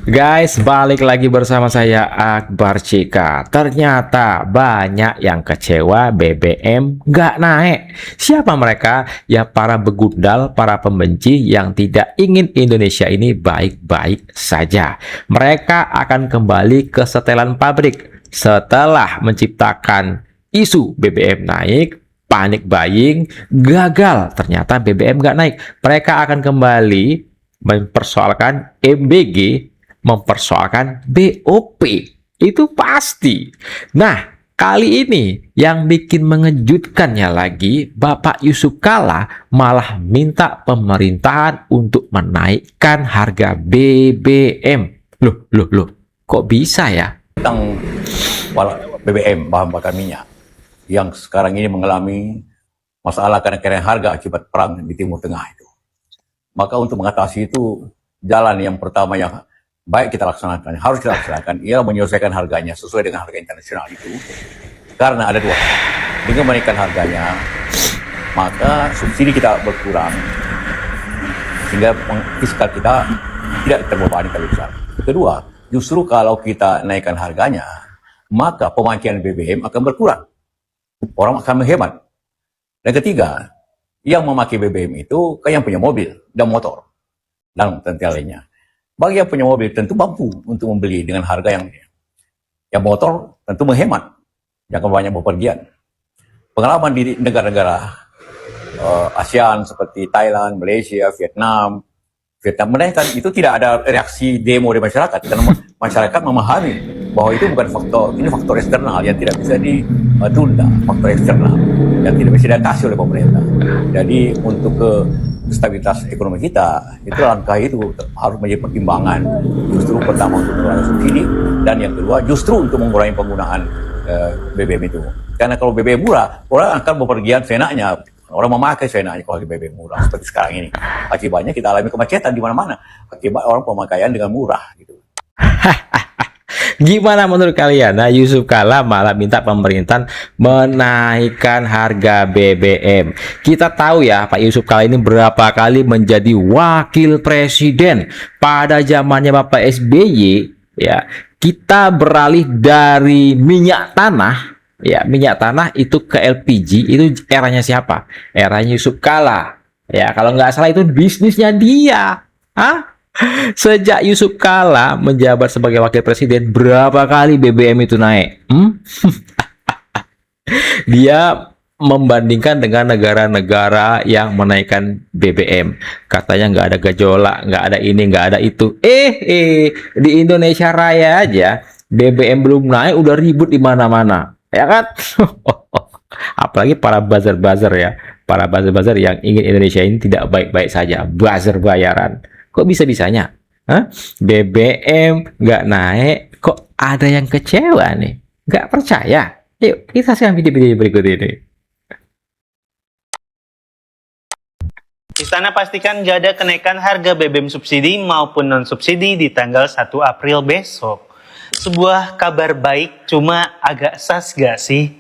Guys, balik lagi bersama saya Akbar Cika. Ternyata banyak yang kecewa BBM nggak naik. Siapa mereka? Ya para begudal, para pembenci yang tidak ingin Indonesia ini baik-baik saja. Mereka akan kembali ke setelan pabrik setelah menciptakan isu BBM naik, panik buying, gagal. Ternyata BBM nggak naik. Mereka akan kembali mempersoalkan MBG, mempersoalkan BOP, itu pasti. Nah, kali ini yang bikin mengejutkannya lagi, Bapak Yusuf Kalla malah minta pemerintahan untuk menaikkan harga BBM. Loh, kok bisa ya? Tentang BBM, bahan bakar minyak, yang sekarang ini mengalami masalah kenaikan harga akibat perang di Timur Tengah itu. Maka untuk mengatasi itu, jalan yang pertama yang baik kita laksanakan, harus kita laksanakan, ialah menyelesaikan harganya sesuai dengan harga internasional itu. Karena ada dua, dengan menaikkan harganya, maka subsidi kita berkurang, sehingga fiskal kita tidak terbebani terlalu besar. Kedua, justru kalau kita naikkan harganya, maka pemakaian BBM akan berkurang. Orang akan menghemat. Dan ketiga, yang memakai BBM itu kan yang punya mobil dan motor dan tentu lainnya. Bagi yang punya mobil tentu mampu untuk membeli dengan harga yang motor tentu menghemat, jangan banyak bepergian. Pengalaman di negara-negara ASEAN seperti Thailand, Malaysia, Vietnam menaikkan itu tidak ada reaksi demo di masyarakat karena masyarakat memahami bahwa itu bukan faktor eksternal yang tidak bisa ditunda, faktor eksternal yang tidak bisa diatasi oleh pemerintah. Jadi untuk stabilitas ekonomi kita, itu langkah itu harus menjadi pertimbangan. Justru pertama untuk mengurangi subsidi, dan yang kedua justru untuk mengurangi penggunaan BBM itu. Karena kalau BBM murah, orang akan bepergian seenaknya. Orang memakai seenaknya kalau BBM murah seperti sekarang ini. Akibatnya kita alami kemacetan di mana-mana. Akibat orang pemakaian dengan murah gitu. Gimana menurut kalian? Nah, Yusuf Kalla malah minta pemerintahan menaikkan harga BBM. Kita tahu ya, Pak Yusuf Kalla ini berapa kali menjadi wakil presiden. Pada zamannya Bapak SBY, ya, kita beralih dari minyak tanah, ya, minyak tanah itu ke LPG. Itu eranya siapa? Eranya Yusuf Kalla. Ya, kalau nggak salah itu bisnisnya dia. Hah? Sejak Yusuf Kalla menjabat sebagai wakil presiden, berapa kali BBM itu naik? Dia membandingkan dengan negara-negara yang menaikkan BBM. Katanya nggak ada gejolak, nggak ada ini, nggak ada itu. Di Indonesia Raya aja BBM belum naik udah ribut di mana-mana, ya kan? Apalagi para buzzer-buzzer ya, para buzzer-buzzer yang ingin Indonesia ini tidak baik-baik saja, buzzer bayaran. Kok bisa-bisanya? BBM nggak naik, kok ada yang kecewa nih? Nggak percaya? Yuk, kita simak video-video berikut ini. Istana pastikan nggak ada kenaikan harga BBM subsidi maupun non-subsidi di tanggal 1 April besok. Sebuah kabar baik, cuma agak sas gak sih?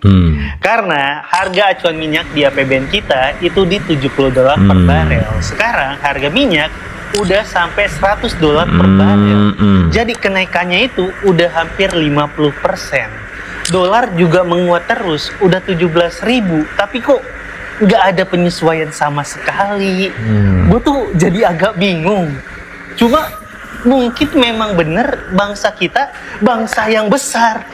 Karena harga acuan minyak di APBN kita itu di $70 per barel. Sekarang harga minyak udah sampai $100 per barel. Jadi kenaikannya itu udah hampir 50%. Dolar juga menguat terus, udah 17.000. Tapi kok nggak ada penyesuaian sama sekali. Gue tuh jadi agak bingung. Cuma mungkin memang bener bangsa kita bangsa yang besar.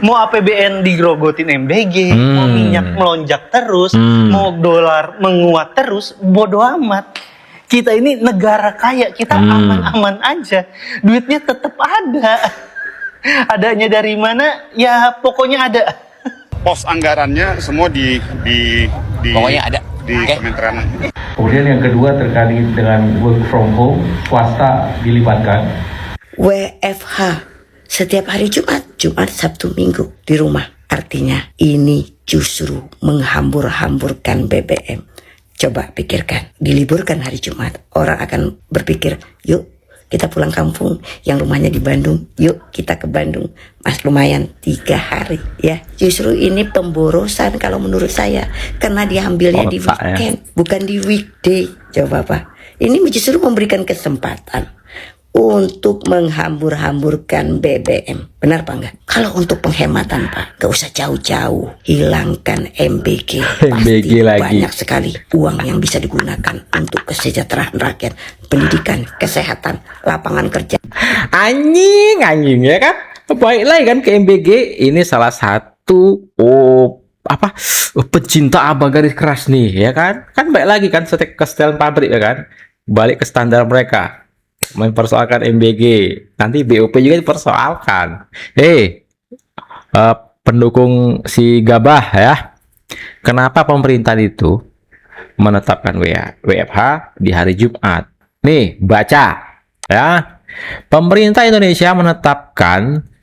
Mau APBN digrogotin MBG, mau minyak melonjak terus, mau dolar menguat terus, bodo amat. Kita ini negara kaya, kita aman-aman aja. Duitnya tetap ada. Adanya dari mana? Ya pokoknya ada. Pos anggarannya semua Pokoknya ada di Kementerian. Kemudian yang kedua terkait dengan work from home, swasta dilibatkan. WFH setiap hari Jumat, Sabtu, Minggu di rumah. Artinya ini justru menghambur-hamburkan BBM. Coba pikirkan, diliburkan hari Jumat, orang akan berpikir, yuk kita pulang kampung, yang rumahnya di Bandung, yuk kita ke Bandung. Mas lumayan 3 hari ya. Justru ini pemborosan kalau menurut saya, karena diambilnya di weekend, bukan di weekday. Coba Pak, ini justru memberikan kesempatan untuk menghambur-hamburkan BBM. Benar Pak enggak? Kalau untuk penghematan Pak, gak usah jauh-jauh. Hilangkan MBG. Pasti lagi. banyak sekali uang yang bisa digunakan untuk kesejahteraan rakyat, pendidikan, kesehatan, lapangan kerja. Anjing ya kan? Baik lagi kan ke MBG. Ini salah satu pecinta abang garis keras nih ya kan? Kan baik lagi kan kesetelan pabrik ya kan? Balik ke standar mereka. Mempersoalkan MBG, nanti BOP juga dipersoalkan. Pendukung si Gabah ya, kenapa pemerintah itu menetapkan WFH di hari Jumat? Nih baca ya, pemerintah Indonesia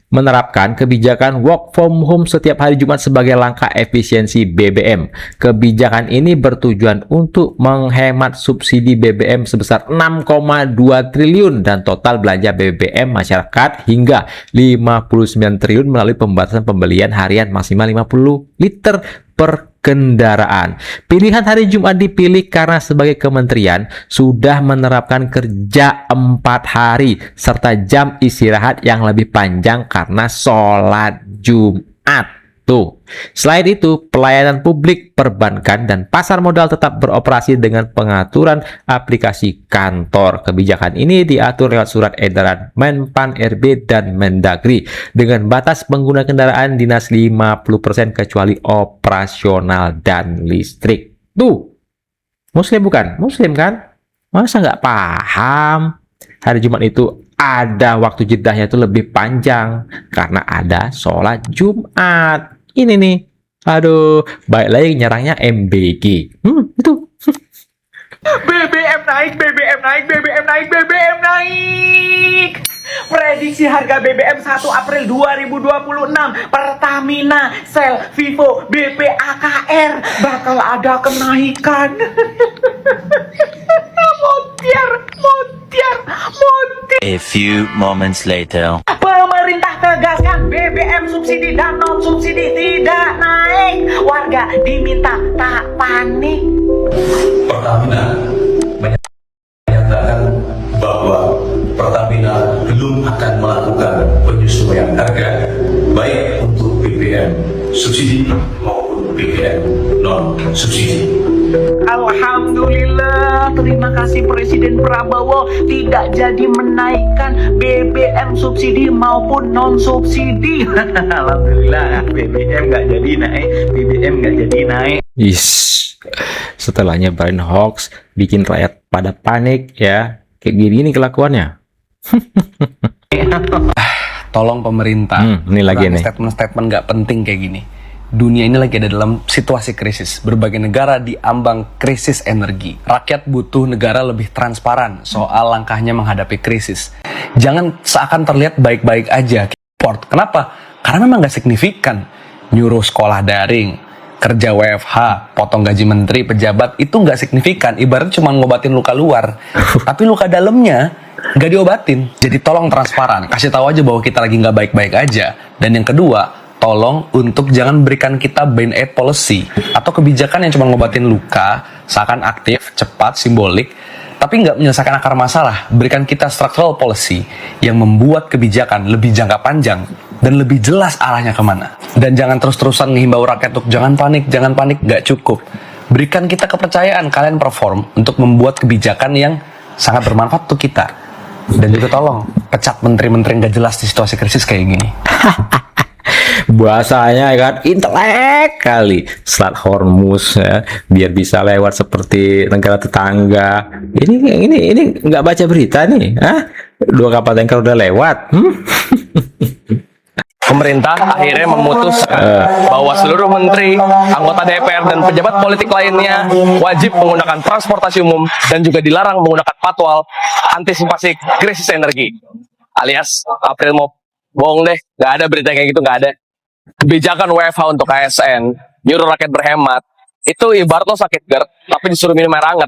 menerapkan kebijakan work from home setiap hari Jumat sebagai langkah efisiensi BBM. Kebijakan ini bertujuan untuk menghemat subsidi BBM sebesar 6,2 triliun dan total belanja BBM masyarakat hingga 59 triliun melalui pembatasan pembelian harian maksimal 50 liter per kendaraan. Pilihan hari Jumat dipilih karena sebagai kementerian sudah menerapkan kerja 4 hari serta jam istirahat yang lebih panjang karena sholat Jumat. Tuh. Selain itu, pelayanan publik, perbankan, dan pasar modal tetap beroperasi dengan pengaturan aplikasi kantor. Kebijakan ini diatur lewat surat edaran Menpan RB dan Mendagri dengan batas pengguna kendaraan dinas 50% kecuali operasional dan listrik. Tuh, Muslim bukan? Muslim kan? Masa nggak paham? Hari Jumat itu ada waktu jedahnya itu lebih panjang karena ada sholat Jumat. Ini nih, aduh, baik lagi nyerangnya MBG. Itu. BBM naik, BBM naik, BBM naik, BBM naik. Prediksi harga BBM 1 April 2026 Pertamina, Shell, Vivo, BP, AKR bakal ada kenaikan. Montiar. A few moments later. Pemerintah tegaskan BBM subsidi dan non subsidi tidak naik. Warga diminta tak panik. Pertamina menyatakan bahwa Pertamina belum akan melakukan penyesuaian harga baik untuk BBM subsidi maupun BBM non subsidi. Alhamdulillah, terima kasih Presiden Prabowo tidak jadi menaikkan BBM subsidi maupun non subsidi. Alhamdulillah, BBM nggak jadi naik, BBM nggak jadi naik. Setelah nyebarin hoax, bikin rakyat pada panik ya, kayak gini kelakuannya. Tolong pemerintah, ini lagi nih statement-statement nggak penting kayak gini. Dunia ini lagi ada dalam situasi krisis. Berbagai negara diambang krisis energi. Rakyat butuh negara lebih transparan soal langkahnya menghadapi krisis. Jangan seakan terlihat baik-baik aja. Kenapa? Karena memang nggak signifikan. Nyuruh sekolah daring, kerja WFH, potong gaji menteri, pejabat, itu nggak signifikan. Ibaratnya cuma ngobatin luka luar. Tapi luka dalamnya nggak diobatin. Jadi tolong transparan. Kasih tahu aja bahwa kita lagi nggak baik-baik aja. Dan yang kedua, tolong untuk jangan berikan kita band-aid policy atau kebijakan yang cuma ngobatin luka, seakan aktif, cepat, simbolik, tapi nggak menyelesaikan akar masalah. Berikan kita structural policy yang membuat kebijakan lebih jangka panjang dan lebih jelas arahnya kemana. Dan jangan terus-terusan ngehimbau rakyat untuk jangan panik, nggak cukup. Berikan kita kepercayaan kalian perform untuk membuat kebijakan yang sangat bermanfaat untuk kita. Dan juga tolong pecat menteri-menteri nggak jelas di situasi krisis kayak gini. Bahasanya kan intelek kali, Selat Hormuz ya, biar bisa lewat seperti negara tetangga. Ini nggak baca berita nih, dua kapal tanker udah lewat. Pemerintah akhirnya memutuskan bahwa seluruh menteri, anggota DPR, dan pejabat politik lainnya wajib menggunakan transportasi umum dan juga dilarang menggunakan patwal antisipasi krisis energi. Alias April mau bohong deh, nggak ada berita kayak gitu, nggak ada. Kebijakan WFH untuk ASN, nyuruh rakyat berhemat, itu ibarat lo sakit GERD, tapi disuruh minum air hangat.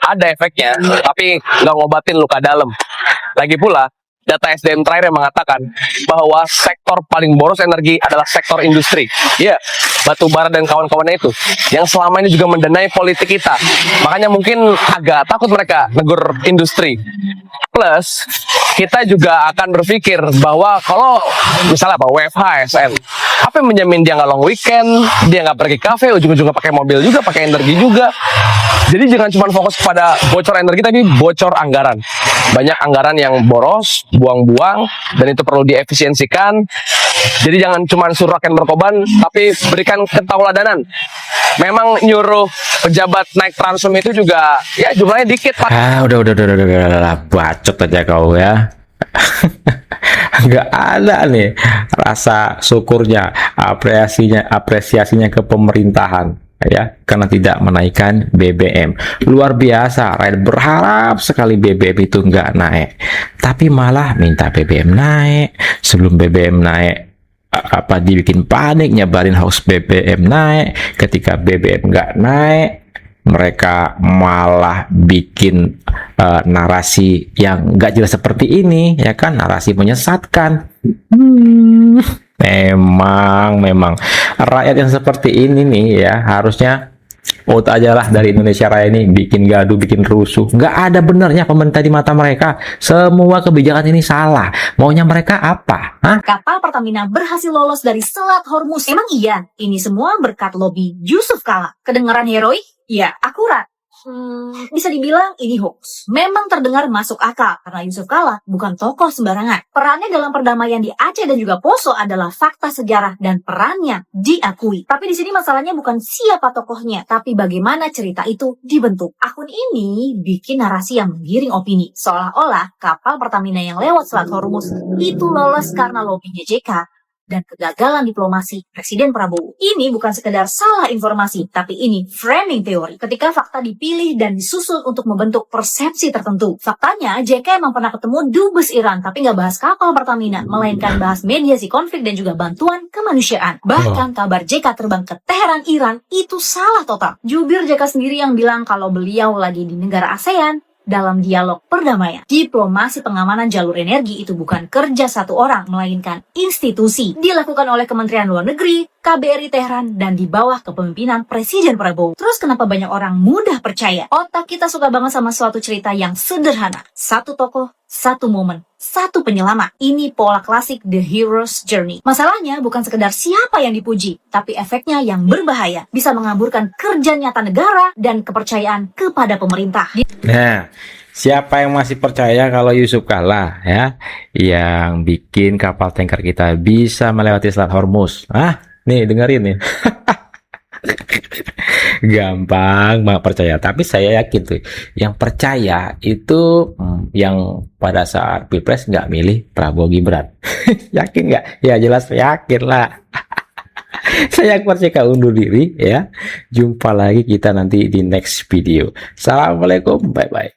Ada efeknya, tapi nggak ngobatin luka dalam. Lagi pula, data SDM terakhir yang mengatakan bahwa sektor paling boros energi adalah sektor industri. Iya, batu bara dan kawan-kawannya itu, yang selama ini juga mendanai politik kita. Makanya mungkin agak takut mereka negur industri. Plus, kita juga akan berpikir bahwa kalau misalnya WFH, ASN, apa yang menjamin dia nggak long weekend, dia nggak pergi kafe, ujung-ujungnya pakai mobil juga, pakai energi juga. Jadi jangan cuma fokus pada bocor energi, tapi bocor anggaran. Banyak anggaran yang boros, buang-buang, dan itu perlu diefisiensikan. Jadi jangan cuma surakan berkoban, tapi berikan ketauladanan. Memang nyuruh pejabat naik transum itu juga ya jumlahnya dikit, Pak. Udah, bacot aja kau ya. Nggak ada nih rasa syukurnya, apresiasinya ke pemerintahan ya, karena tidak menaikkan BBM. Luar biasa, rakyat berharap sekali BBM itu nggak naik, tapi malah minta BBM naik. Sebelum BBM naik, dibikin panik, nyebarin hoax BBM naik. Ketika BBM nggak naik, mereka malah bikin narasi yang nggak jelas seperti ini, ya kan, narasi menyesatkan. Memang rakyat yang seperti ini nih ya, harusnya out aja lah dari Indonesia Raya ini, bikin gaduh, bikin rusuh. Nggak ada benarnya pemerintah di mata mereka. Semua kebijakan ini salah. Maunya mereka apa? Hah? Kapal Pertamina berhasil lolos dari Selat Hormuz. Emang iya, ini semua berkat lobi Yusuf Kala. Kedengaran heroik? Ya, akurat. Bisa dibilang ini hoax. Memang terdengar masuk akal karena Yusuf Kala bukan tokoh sembarangan. Perannya dalam perdamaian di Aceh dan juga Poso adalah fakta sejarah dan perannya diakui. Tapi di sini masalahnya bukan siapa tokohnya, tapi bagaimana cerita itu dibentuk. Akun ini bikin narasi yang menggiring opini, seolah-olah kapal Pertamina yang lewat Selat Hormuz itu lolos karena lobinya JK dan kegagalan diplomasi Presiden Prabowo. Ini bukan sekedar salah informasi, tapi ini framing teori. Ketika fakta dipilih dan disusun untuk membentuk persepsi tertentu. Faktanya, JK emang pernah ketemu dubes Iran, tapi nggak bahas kapal Pertamina, melainkan bahas mediasi konflik dan juga bantuan kemanusiaan. Bahkan kabar JK terbang ke Teheran, Iran, itu salah total. Jubir JK sendiri yang bilang kalau beliau lagi di negara ASEAN, dalam dialog perdamaian. Diplomasi pengamanan jalur energi itu bukan kerja satu orang, melainkan institusi. Dilakukan oleh Kementerian Luar Negeri, KBRI Teheran, dan di bawah kepemimpinan Presiden Prabowo. Terus kenapa banyak orang mudah percaya? Otak kita suka banget sama suatu cerita yang sederhana. Satu tokoh, satu momen, satu penyelamat. Ini pola klasik The Hero's Journey. Masalahnya bukan sekedar siapa yang dipuji, tapi efeknya yang berbahaya. Bisa mengaburkan kerja nyata negara dan kepercayaan kepada pemerintah. Nah, siapa yang masih percaya kalau Yusuf Kala ya, yang bikin kapal tanker kita bisa melewati Selat Hormuz? Nih dengerin nih. Gampang banget percaya, tapi saya yakin tuh yang percaya itu yang pada saat Pilpres nggak milih Prabowo Gibran. Yakin nggak? Ya jelas yakin lah. Saya Akbar CK undur diri ya. Jumpa lagi kita nanti di next video. Assalamualaikum, bye bye.